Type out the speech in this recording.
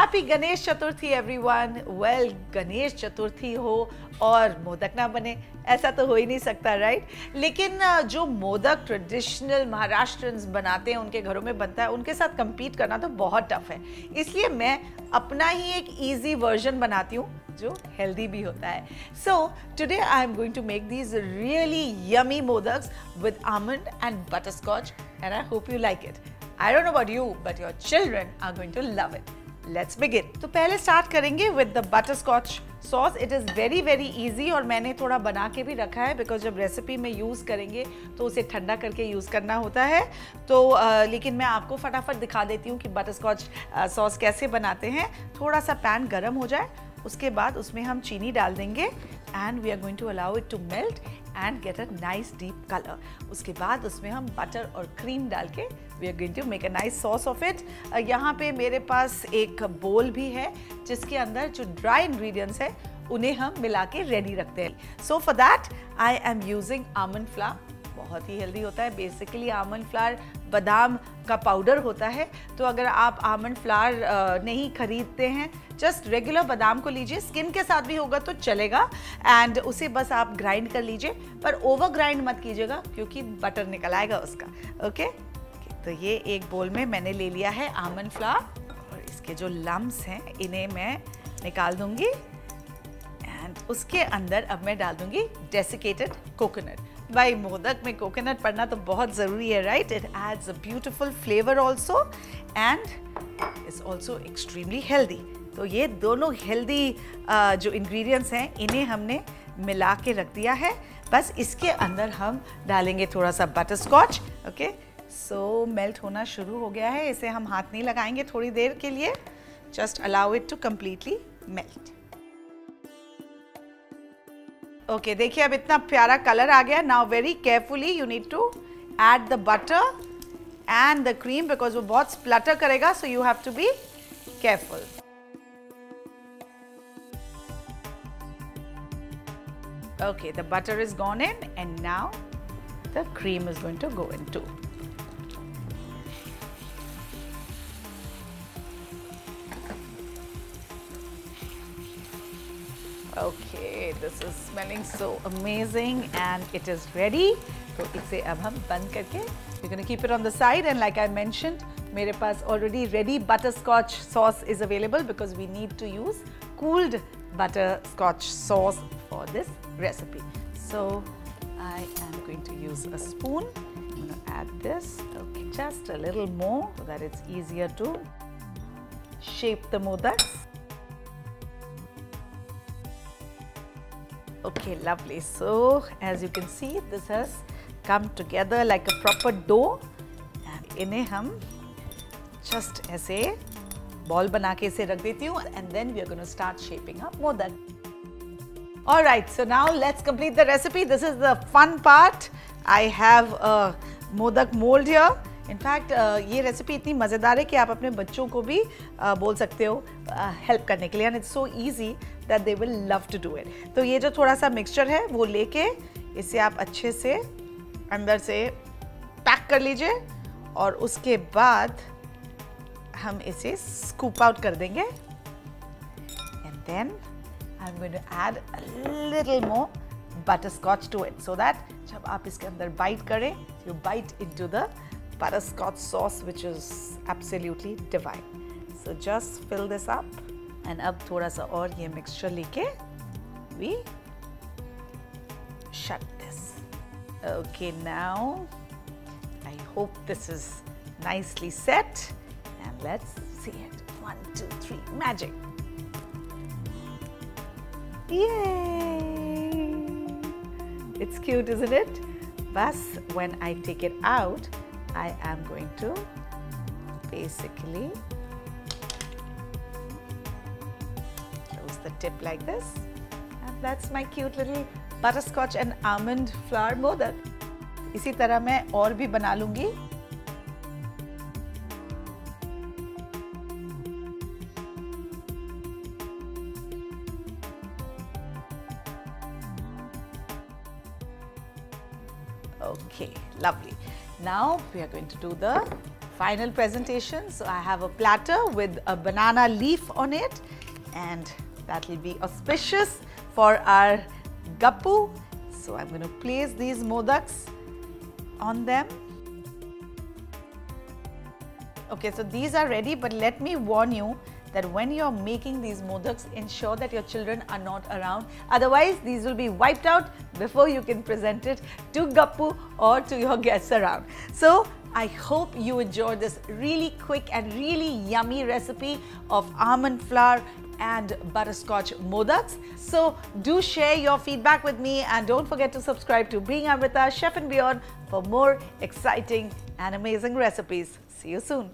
Happy Ganesh Chaturthi everyone. Well, Ganesh Chaturthi हो और मोदक ना बने ऐसा तो हो ही नहीं सकता, राइट? लेकिन जो मोदक ट्रेडिशनल महाराष्ट्रन्स बनाते हैं, उनके घरों में बनता है, उनके साथ compete करना तो बहुत टफ है। इसलिए मैं अपना ही एक easy वर्जन बनाती हूँ जो हेल्दी भी होता है। So today I am going to make these really yummy modaks with almond and butterscotch and I hope you like it. I don't know about you, but your children are going to love it. Let's begin. तो पहले start करेंगे with the butterscotch sauce. It is very very easy और मैंने थोड़ा बना के भी रखा है because जब रेसिपी में यूज़ करेंगे तो उसे ठंडा करके यूज़ करना होता है। तो लेकिन मैं आपको फटाफट दिखा देती हूँ कि बटरस्कॉच सॉस कैसे बनाते हैं। थोड़ा सा पैन गर्म हो जाए, उसके बाद उसमें हम चीनी डाल देंगे and we are going to allow it to melt and get a nice deep color. उसके बाद उसमें हम बटर और क्रीम डाल के we are going to make a nice sauce of it. यहाँ पे मेरे पास एक बोल भी है जिसके अंदर जो ड्राई इंग्रेडिएंट्स है उन्हें हम मिला के रेडी रखते हैं। So for that I am using almond flour. बहुत ही हेल्दी होता है। बेसिकली आमंड फ्लावर बादाम का पाउडर होता है, तो अगर आप आमंड फ्लावर नहीं खरीदते हैं, जस्ट रेगुलर बादाम को लीजिए, स्किन के साथ भी होगा तो चलेगा, एंड उसे बस आप ग्राइंड कर लीजिए, पर ओवर ग्राइंड मत कीजिएगा क्योंकि बटर निकल आएगा उसका। ओके, तो ये एक बोल में मैंने ले लिया है आमंड फ्लावर और इसके जो लम्स हैं इन्हें मैं निकाल दूंगी एंड उसके अंदर अब मैं डाल दूंगी डेसिकेटेड कोकोनट। भाई, मोदक में कोकोनट पड़ना तो बहुत ज़रूरी है, right? It adds a beautiful flavour also and is also extremely healthy. तो ये दोनों हेल्दी जो इंग्रेडिएंट्स हैं इन्हें हमने मिला के रख दिया है। बस इसके अंदर हम डालेंगे थोड़ा सा बटरस्कॉच। ओके, सो मेल्ट होना शुरू हो गया है। इसे हम हाथ नहीं लगाएंगे थोड़ी देर के लिए, just allow it to completely melt. Okay, देखिए अब इतना प्यारा कलर आ गया। Now very carefully you need to add the butter and the cream because वो बहुत स्प्लटर करेगा, so you have to be careful. Okay, the butter is gone in and now the cream is going to go in too. Okay, this is smelling so amazing and it is ready. तो इसे अब हम बंद करके we're going to keep it on the side, and like I mentioned, मेरे पास already ready butterscotch sauce is available because we need to use cooled butterscotch sauce for this recipe. So I am going to use a spoon. I'm going to add this, okay, just a little more so that it's easier to shape the modaks. Okay, lovely. So as you can see, this has come together like a proper dough, and इन्हें हम just ऐसे ball बना के इसे रख देती हूँ, and then we are going to start shaping up modak. All right, so now let's complete the recipe. This is the fun part. I have a modak mold here. In fact, ये recipe इतनी मज़ेदार है कि आप अपने बच्चों को भी बोल सकते हो हेल्प करने के लिए, and it's so easy that they will love to do it. तो ये जो थोड़ा सा मिक्सचर है वो लेके इसे आप अच्छे से अंदर से पैक कर लीजिए और उसके बाद हम इसे स्कूप आउट कर देंगे, and then I'm going to add a little more butterscotch to it so that जब आप इसके अंदर bite करें, you bite into the butterscotch sauce which is absolutely divine. So just fill this up, and अब थोड़ा सा और ये mixture लेके we shut this. Okay, now I hope this is nicely set, and let's see it. 1, 2, 3, magic. Yay! It's cute, isn't it? But when I take it out, I am going to basically close the tip like this, and that's my cute little butterscotch and almond flour modak. इसी तरह मैं और भी बना लूँगी। Okay, lovely. Now we are going to do the final presentation. So I have a platter with a banana leaf on it, and that will be auspicious for our gappu. So I'm going to place these modaks on them. Okay, so these are ready, but let me warn you that when you're making these modaks, ensure that your children are not around. Otherwise, these will be wiped out before you can present it to gappu or to your guests around. So I hope you enjoyed this really quick and really yummy recipe of almond flour and butterscotch modaks. So do share your feedback with me, and don't forget to subscribe to Being Amrita Chef and Beyond for more exciting and amazing recipes. See you soon.